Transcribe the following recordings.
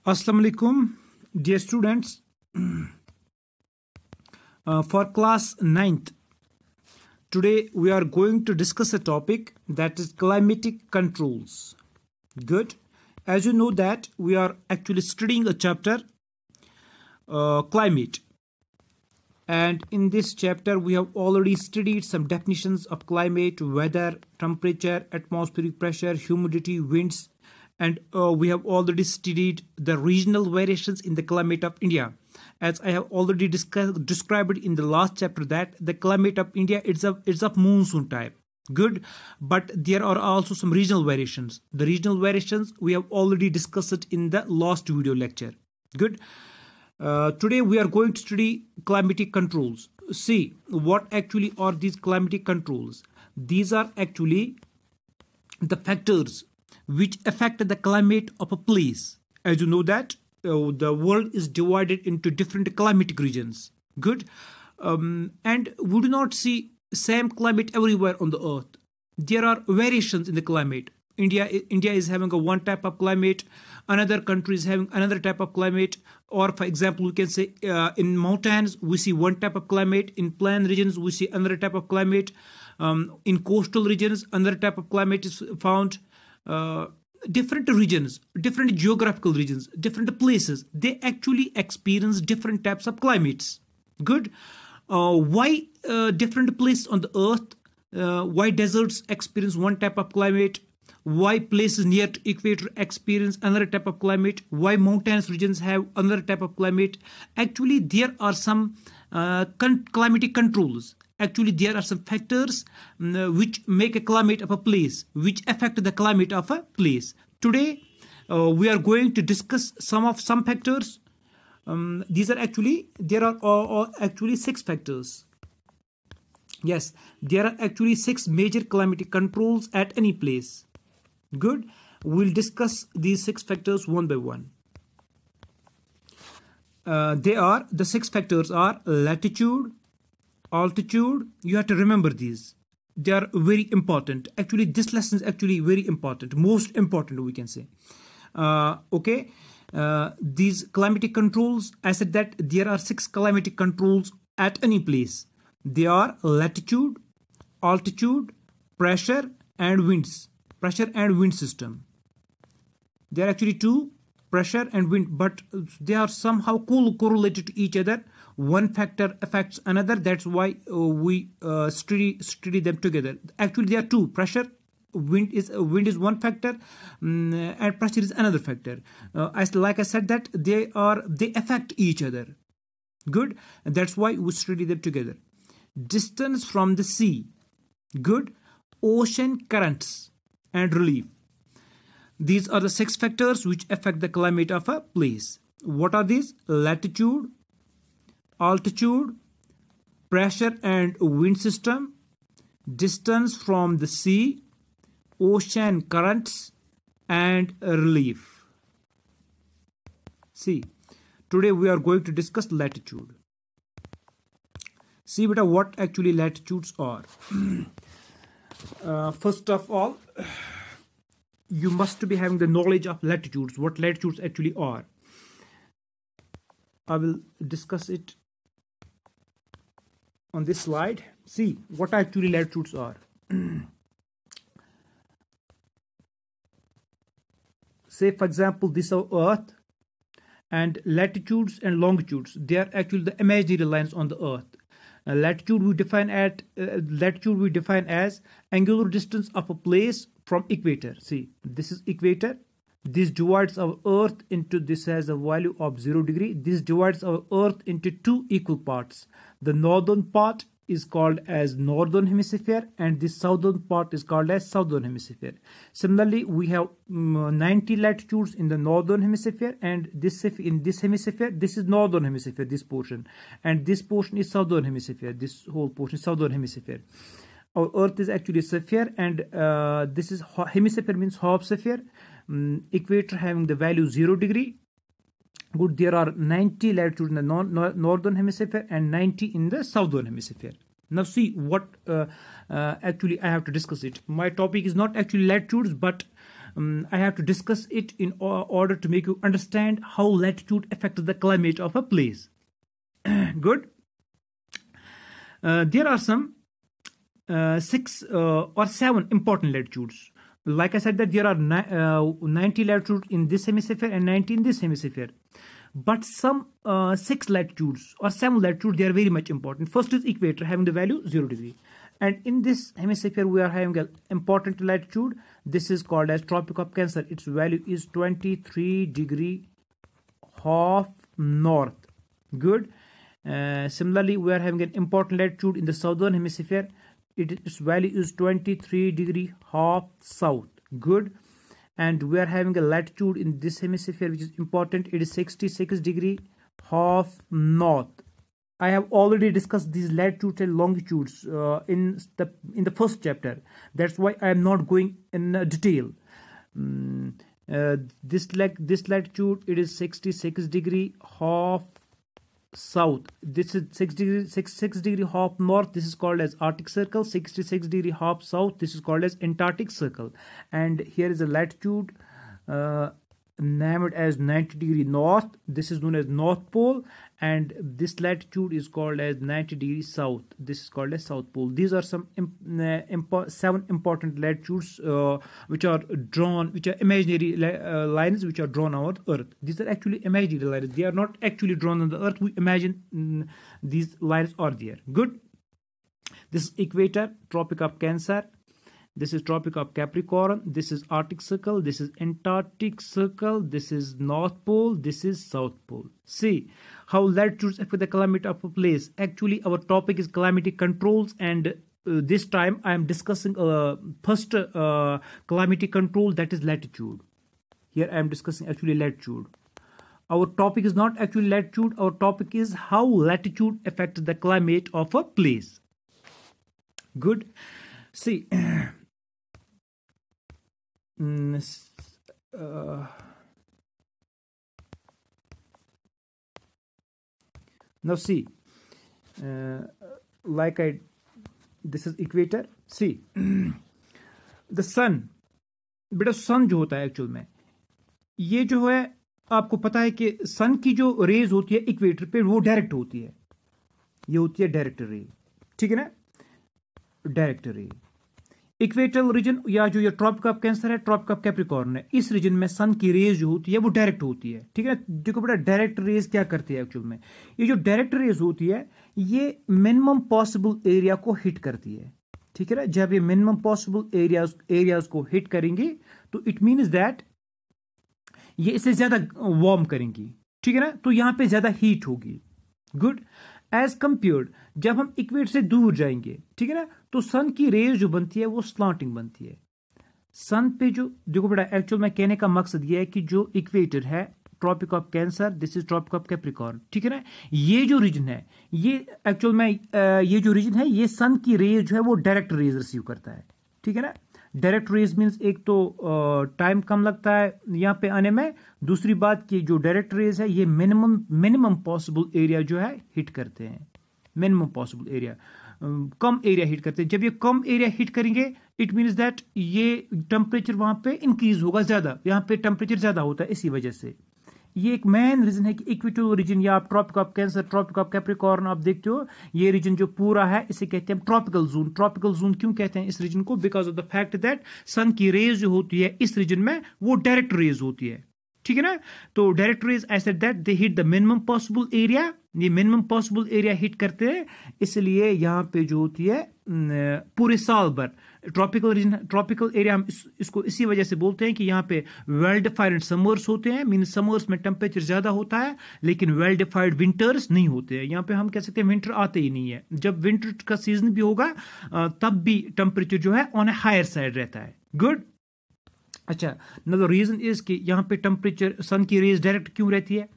Assalamu alaikum, dear students. For class 9th, today we are going to discuss a topic that is climatic controls. Good. As you know that we are actually studying a chapter, climate. And in this chapter, we have already studied some definitions of climate, weather, temperature, atmospheric pressure, humidity, winds, and we have already studied the regional variations in the climate of India. As I have already described in the last chapter that the climate of India is of monsoon type. Good, but there are also some regional variations. The regional variations we have already discussed it in the last video lecture. Good. Today we are going to study climatic controls. See what actually are these climatic controls. These are actually the factors which affect the climate of a place. As you know that the world is divided into different climatic regions. Good. And we do not see same climate everywhere on the earth. There are variations in the climate. India is having a one type of climate, another country is having another type of climate, or for example we can say in mountains we see one type of climate, in plain regions we see another type of climate, in coastal regions another type of climate is found. Different regions, different geographical regions, different places, they actually experience different types of climates. Good. Why different places on the earth, why deserts experience one type of climate, why places near to equator experience another type of climate, why mountainous regions have another type of climate. Actually there are some climatic controls. Actually there are some factors which make a climate of a place, which affect the climate of a place. Today we are going to discuss some factors. These are actually, there are actually 6 factors. Yes, there are actually 6 major climatic controls at any place. Good. We'll discuss these 6 factors one by one. The 6 factors are latitude, altitude. You have to remember these. They are very important. Actually, this lesson is actually very important, most important we can say. Okay. These climatic controls, I said that there are 6 climatic controls at any place. They are latitude, altitude, pressure and winds. Pressure and wind system. There are actually 2, pressure and wind, but they are somehow correlated to each other. One factor affects another. That's why we study them together. Actually, there are 2. Pressure, wind is one factor, and pressure is another factor. Like I said that they affect each other. Good. That's why we study them together. Distance from the sea. Good. Ocean currents and relief. These are the 6 factors which affect the climate of a place. What are these? Latitude, altitude, pressure and wind system, distance from the sea, ocean currents and relief. See, today we are going to discuss latitude. See beta what actually latitudes are. First of all, you must be having the knowledge of latitudes, what latitudes actually are. I will discuss it on this slide. See what actually latitudes are. Say for example this is our earth, and latitudes and longitudes, they are actually the imaginary lines on the earth. Latitude we define as angular distance of a place from equator. See, this is equator. This divides our earth into, this has a value of 0 degree. This divides our earth into 2 equal parts. The northern part is called as northern hemisphere and the southern part is called as southern hemisphere. Similarly, we have 90 latitudes in the northern hemisphere, and in this hemisphere, this is northern hemisphere, this portion, and this portion is southern hemisphere. This whole portion is southern hemisphere. Our earth is actually a sphere, and this is hemisphere means half sphere. Equator having the value 0 degree. Good. There are 90 latitudes in the northern hemisphere and 90 in the southern hemisphere. Now see what actually I have to discuss it. My topic is not actually latitudes, but I have to discuss it in order to make you understand how latitude affects the climate of a place. Good. There are some 6 or 7 important latitudes. Like I said that there are 90 latitudes in this hemisphere and 90 in this hemisphere. But some 6 latitudes or 7 latitudes, they are very much important. First is equator, having the value 0 degree. And in this hemisphere, we are having an important latitude. This is called as Tropic of Cancer. Its value is 23 degree half north. Good. Similarly, we are having an important latitude in the southern hemisphere. Its value is 23 degree half south. Good. And we are having a latitude in this hemisphere which is important. It is 66 degree half north. I have already discussed these latitudes and longitudes in the first chapter. That's why I am not going in detail. This latitude, it is 66 degree half south. This is 6 degree half north. This is called as Arctic Circle. 66 degree half south. This is called as Antarctic Circle. And here is a latitude named as 90 degree north. This is known as North Pole. And this latitude is called as 90 degree south. This is called as South Pole. These are some 7 important latitudes which are drawn, which are imaginary lines which are drawn on Earth. These are actually imaginary lines. They are not actually drawn on the Earth. We imagine these lines are there. Good. This is equator, Tropic of Cancer. This is Tropic of Capricorn. This is Arctic Circle. This is Antarctic Circle. This is North Pole. This is South Pole. See how latitudes affect the climate of a place. Actually, our topic is climatic controls, and this time I am discussing first climatic control, that is latitude. Here I am discussing actually latitude. Our topic is not actually latitude. Our topic is how latitude affects the climate of a place. Good. See. Now see, this is equator. See, the sun, बेटा सन जो होता है actual में, ये जो है आपको पता है कि सन की जो रेज होती है इक्वेटर पे वो डायरेक्ट होती है. ये होती है डायरेक्ट रे. ठीक है ना, डायरेक्ट रे. इक्वेटल रीजन या जो ये ट्रॉपिक ऑफ कैंसर है, ट्रॉपिक ऑफ कैप्रिकॉर्न है, इस रीजन में सन की रेज जो होती है वो डायरेक्ट होती है. ठीक है ना. देखो बेटा डायरेक्ट रेज क्या करती है एक्चुअल में, ये जो डायरेक्ट रेज होती है ये मिनिमम पॉसिबल एरिया को हिट करती है. ठीक है ना. जब ये मिनिमम पॉसिबल एरियाज को हिट करेंगे तो इट मीन्स दैट ये इससे ज्यादा वार्म करेंगी. ठीक है ना. तो यहां पे ज्यादा हीट होगी. गुड. एज कंपेयर्ड जब हम इक्वेटर से दूर जाएंगे, ठीक है ना, तो सन की रेज जो बनती है वो स्लांटिंग बनती है. सन पे जो देखो बेटा एक्चुअल में कहने का मकसद ये है कि जो इक्वेटर है, Tropic of Cancer, this is Tropic of Capricorn. ठीक है ना. ये जो रीजन है, ये एक्चुअल में ये जो रीजन है ये सन की रेज जो है वो डायरेक्ट रेज रिसीव करता है. ठीक है ना. डायरेक्ट रेज मीन्स एक तो टाइम कम लगता है यहाँ पे आने में, दूसरी बात कि जो डायरेक्ट रेज है ये मिनिमम पॉसिबल एरिया जो है हिट करते हैं. मिनिमम पॉसिबल एरिया, कम एरिया हिट करते हैं. जब ये कम एरिया हिट करेंगे इट मीन्स दैट ये टेम्परेचर वहां पे इंक्रीज होगा ज्यादा. यहाँ पे टेम्परेचर ज्यादा होता है इसी वजह से. ये एक मेन रीजन है कि इक्वेटोरियल रीजन या आप Tropic of Cancer, Tropic of Capricorn आप देखते हो, ये रीजन जो पूरा है इसे कहते हैं ट्रॉपिकल जोन. ट्रॉपिकल जोन क्यों कहते हैं इस रीजन को? Because of the fact that sun की रेज जो होती है इस रीजन में वो डायरेक्ट रेज होती है. ठीक है ना. तो direct rays I said that they hit the minimum possible area. ये मिनिमम पॉसिबल एरिया हिट करते हैं, इसलिए यहाँ पे जो होती है पूरे साल भर ट्रॉपिकल रीजन, ट्रॉपिकल एरिया हम इसको इसी वजह से बोलते हैं कि यहाँ पे वेल डिफाइंड समर्स होते हैं. मीन समर्स में टेम्परेचर ज्यादा होता है लेकिन वेल डिफाइंड विंटर्स नहीं होते हैं. यहाँ पे हम कह सकते हैं विंटर आते ही नहीं है. जब विंटर का सीजन भी होगा तब भी टेम्परेचर जो है ऑन ए हायर साइड रहता है. गुड. अच्छा, द रीजन इज कि यहाँ पे टेम्परेचर सन की रेज डायरेक्ट क्यों रहती है.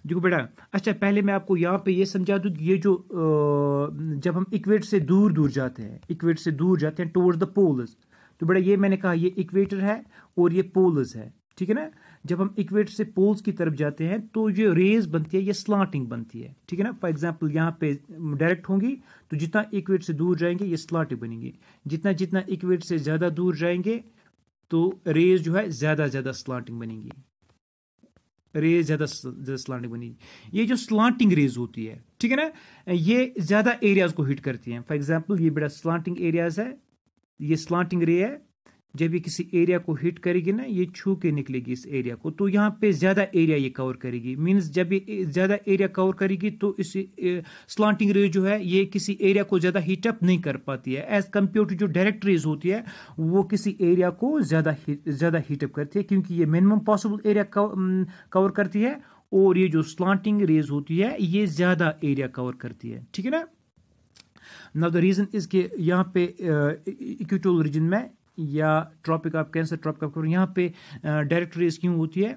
देखो बेटा, अच्छा पहले मैं आपको यहाँ पे ये समझा दूं कि ये जो जब हम इक्वेटर से दूर जाते हैं टुवर्ड्स द पोल्स, तो बेटा ये मैंने कहा ये इक्वेटर है और ये पोल्स है. ठीक है ना. जब हम इक्वेटर से पोल्स की तरफ जाते हैं तो जो रेज बनती है ये स्लांटिंग बनती है. ठीक है ना. फॉर एग्जांपल यहाँ पे डायरेक्ट होंगी तो जितना इक्वेटर से दूर जाएंगे ये स्लांटिंग बनेंगी. जितना इक्वेटर से ज्यादा दूर जाएंगे तो रेज जो है ज़्यादा स्लांटिंग बनेंगी, रेज ज़्यादा स्लांटिंग बनेगी। ये जो स्लांटिंग रेज होती है, ठीक है ना, ये ज़्यादा एरियाज को हिट करती हैं। फॉर एग्जांपल ये बड़ा स्लांटिंग एरियाज है, ये स्लांटिंग रे है, जब ये किसी एरिया को हिट करेगी ना, ये छू के निकलेगी इस एरिया को, तो यहाँ पे ज्यादा एरिया ये कवर करेगी। मींस जब ये ज्यादा एरिया कवर करेगी तो इस स्लांटिंग रे जो है ये किसी एरिया को ज्यादा हीट अप नहीं कर पाती है, एज कंपेयर टू जो डायरेक्ट रेज होती है वो किसी एरिया को ज्यादा हीट अप करती है, क्योंकि ये मिनिमम पॉसिबल एरिया कवर करती है, और ये जो स्लांटिंग रेज होती है ये ज्यादा एरिया कवर करती है, ठीक है ना। नाउ द रीजन इज कि यहाँ पे इक्वेटोरियल रीजन में या Tropic of Cancer, Tropic of, यहाँ पे डायरेक्ट रेज क्यों होती है?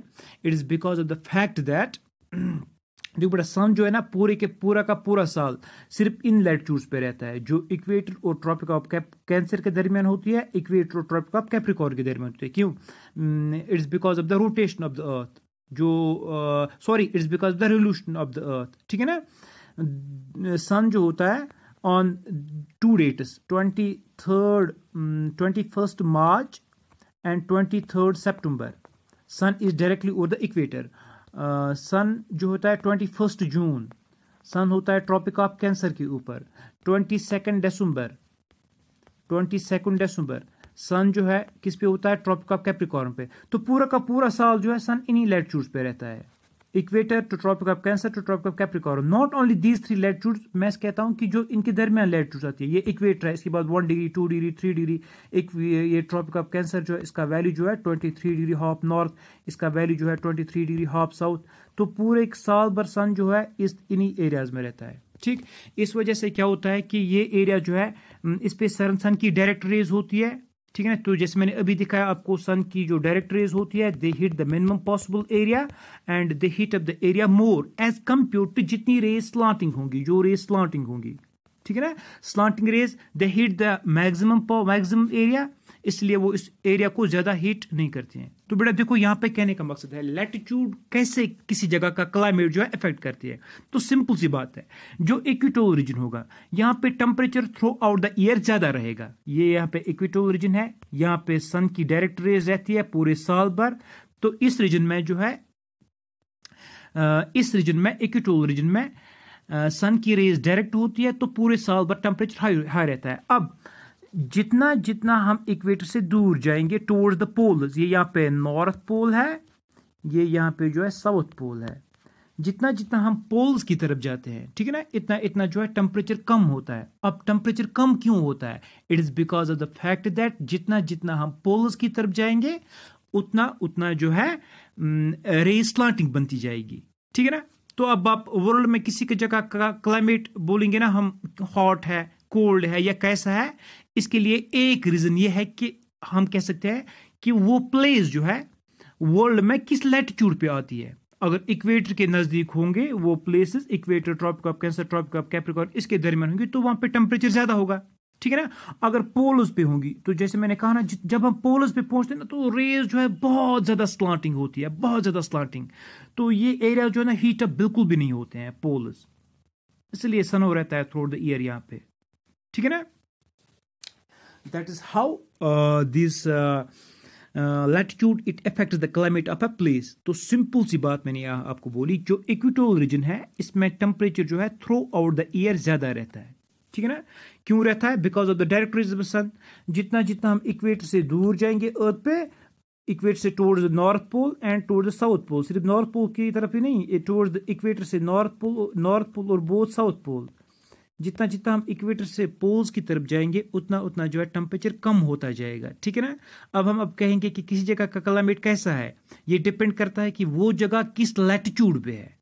It is because of the fact that देखो बेटा, सन जो है ना पूरा का पूरा साल सिर्फ इन लैटिट्यूड्स पे रहता है, जो इक्वेटर और ट्रॉपिक ऑफ कैंसर के दरमियान होती है, इक्वेटर और ट्रॉपिक ऑफ कैप्रिकॉर्न के दरमियान होती है। क्यों? It is because of the rotation of the earth, जो sorry it is because of the revolution of the earth, ठीक है ना। सन जो होता है on 2 dates, 21st March and 23rd September, sun is directly over the equator. sun जो होता है 21st जून, sun होता है ट्रॉपिक ऑफ कैंसर के ऊपर। 22nd December सन जो है किस पे होता है? ट्रॉपिक ऑफ कैप्रिकॉर्न पे। तो पूरा का पूरा साल जो है सन इन्हीं लैटिट्यूड्स पे रहता है, equator to Tropic of Cancer to Tropic of Capricorn. Not only these 3 latitudes, मैं कहता हूं कि जो इनके दरमियान लैटिट्यूड्स आती है, ये इक्वेटर है, इसके बाद 1 डिग्री 2 डिग्री 3 डिग्री, ये ट्रॉपिक ऑफ कैंसर जो है इसका वैल्यू जो है 23 डिग्री हॉफ नॉर्थ, इसका वैल्यू जो है 23 डिग्री हॉफ साउथ। तो पूरे एक साल भर सन जो है इन्हीं एरियाज में रहता है, ठीक। इस वजह से क्या होता है कि ये एरिया जो है इस पे सन की डायरेक्ट रेज होती है, ठीक है ना। तो जैसे मैंने अभी दिखाया आपको, सन की जो डायरेक्ट रेज होती है, they hit the minimum possible area and they hit up the area more as compare to जितनी रेज स्लांटिंग होंगी, जो रेज स्लांटिंग होंगी, ठीक है ना। Slanting rays they hit the maximum area, इसलिए वो इस एरिया को ज्यादा हीट नहीं करते हैं। तो बेटा देखो, यहाँ पे कहने का मकसद है लैटिट्यूड कैसे किसी जगह का क्लाइमेट जो है इफेक्ट करती है। तो सिंपल सी बात है, जो इक्वेटोरियल रीजन होगा यहाँ पे temperature through out the year ज्यादा रहेगा। ये यहाँ पे इक्वेटोरियल रीजन है, यहाँ पे सन की डायरेक्ट रेज रहती है पूरे साल भर। तो इस रीजन में जो है इक्वेटोरियल रीजन में सन की रेज डायरेक्ट होती है, तो पूरे साल भर टेम्परेचर हाई रहता है। अब जितना हम इक्वेटर से दूर जाएंगे टुवर्ड्स द पोल्स, ये यहाँ पे नॉर्थ पोल है, ये यहाँ पे जो है साउथ पोल है, जितना हम पोल्स की तरफ जाते हैं, ठीक है ना, इतना जो है टेम्परेचर कम होता है। अब टेम्परेचर कम क्यों होता है? It is because of the fact that जितना हम पोल्स की तरफ जाएंगे उतना जो है रेज स्लांटिंग बनती जाएगी, ठीक है ना। तो अब आप वर्ल्ड में किसी की जगह का क्लाइमेट बोलेंगे ना हम, हॉट है, कोल्ड है या कैसा है, इसके लिए एक रीजन ये है कि हम कह सकते हैं कि वो प्लेस जो है वर्ल्ड में किस लैटिट्यूड पे आती है। अगर इक्वेटर के नजदीक होंगे वो places, equator, Tropic of Cancer, Tropic of Capricorn, इसके दरमियान होंगे, तो वहां पे टेम्परेचर ज्यादा होगा, ठीक है ना। अगर पोल्स पे होंगी, तो जैसे मैंने कहा ना, जब हम पोल्स पे पहुंचते हैं ना, तो रेज जो है बहुत ज्यादा स्लांटिंग होती है, बहुत ज्यादा स्लांटिंग। तो ये एरिया जो है ना हीट अप बिल्कुल भी नहीं होते हैं पोल्स, इसलिए सनो रहता है थ्रू द ईयर यहाँ पे, ठीक है ना। That is how this latitude it affects the climate of a place. तो सिंपल सी बात मैंने यहाँ आपको बोली, जो इक्वेटोरियल रीजन है इसमें टेम्परेचर जो है थ्रू आउट द ईयर ज्यादा रहता है, ठीक है ना। क्यों रहता है? Because of the direct rays of sun. जितना हम इक्वेटर से दूर जाएंगे अर्थ पे, इक्वेटर से towards the north pole and towards the south pole, सिर्फ नॉर्थ पोल की तरफ ही नहीं, टुवर्ड्स द इक्वेटर से नॉर्थ पोल और बोथ साउथ पोल, जितना हम इक्वेटर से पोल्स की तरफ जाएंगे उतना जो है टेम्परेचर कम होता जाएगा, ठीक है ना। अब कहेंगे कि किसी जगह का क्लाइमेट कैसा है, ये डिपेंड करता है कि वो जगह किस लैटिट्यूड पे है,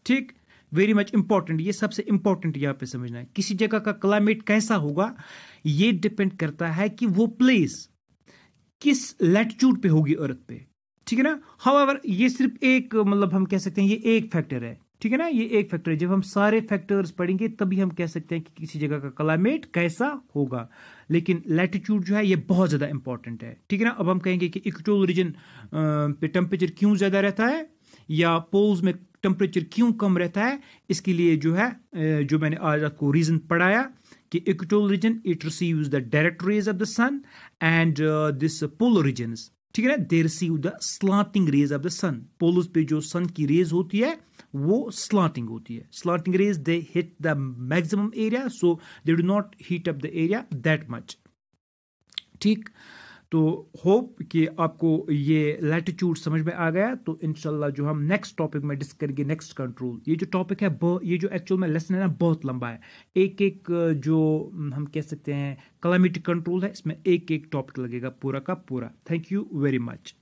ठीक। वेरी मच इंपॉर्टेंट, ये सबसे इंपॉर्टेंट यहाँ पे समझना है। किसी जगह का क्लाइमेट कैसा होगा ये डिपेंड करता है कि वो प्लेस किस लैटिट्यूड पे होगी अर्थ पे, ठीक है ना। हाउएवर ये सिर्फ एक, मतलब हम कह सकते हैं ये एक फैक्टर है, ठीक है ना, ये एक फैक्टर है। जब हम सारे फैक्टर्स पढ़ेंगे तभी हम कह सकते हैं कि किसी जगह का क्लाइमेट कैसा होगा, लेकिन लैटिट्यूड जो है ये बहुत ज्यादा इंपॉर्टेंट है, ठीक है ना। अब हम कहेंगे कि इक्वेटोरियल रीजन पे टेम्परेचर क्यों ज्यादा रहता है या पोल्स में टेम्परेचर क्यों कम रहता है, इसके लिए जो है जो मैंने आज आपको रीजन पढ़ाया कि equatorial region it receives the direct rays of the sun and this polar regions, ठीक है ना, they receive the slanting rays of the sun. Poles पे जो सन की रेज होती है वो स्लांटिंग होती है। Slanting rays they hit the maximum area, so they do not heat up the area that much. ठीक, तो होप कि आपको ये लैटिट्यूड समझ में आ गया। तो इंशाल्लाह जो हम नेक्स्ट टॉपिक में डिस्कस करेंगे, नेक्स्ट कंट्रोल, ये जो टॉपिक है ये जो एक्चुअल में लेसन है ना बहुत लंबा है। एक एक जो हम कह सकते हैं क्लाइमेटिक कंट्रोल है, इसमें एक एक टॉपिक लगेगा पूरा का पूरा। Thank you very much.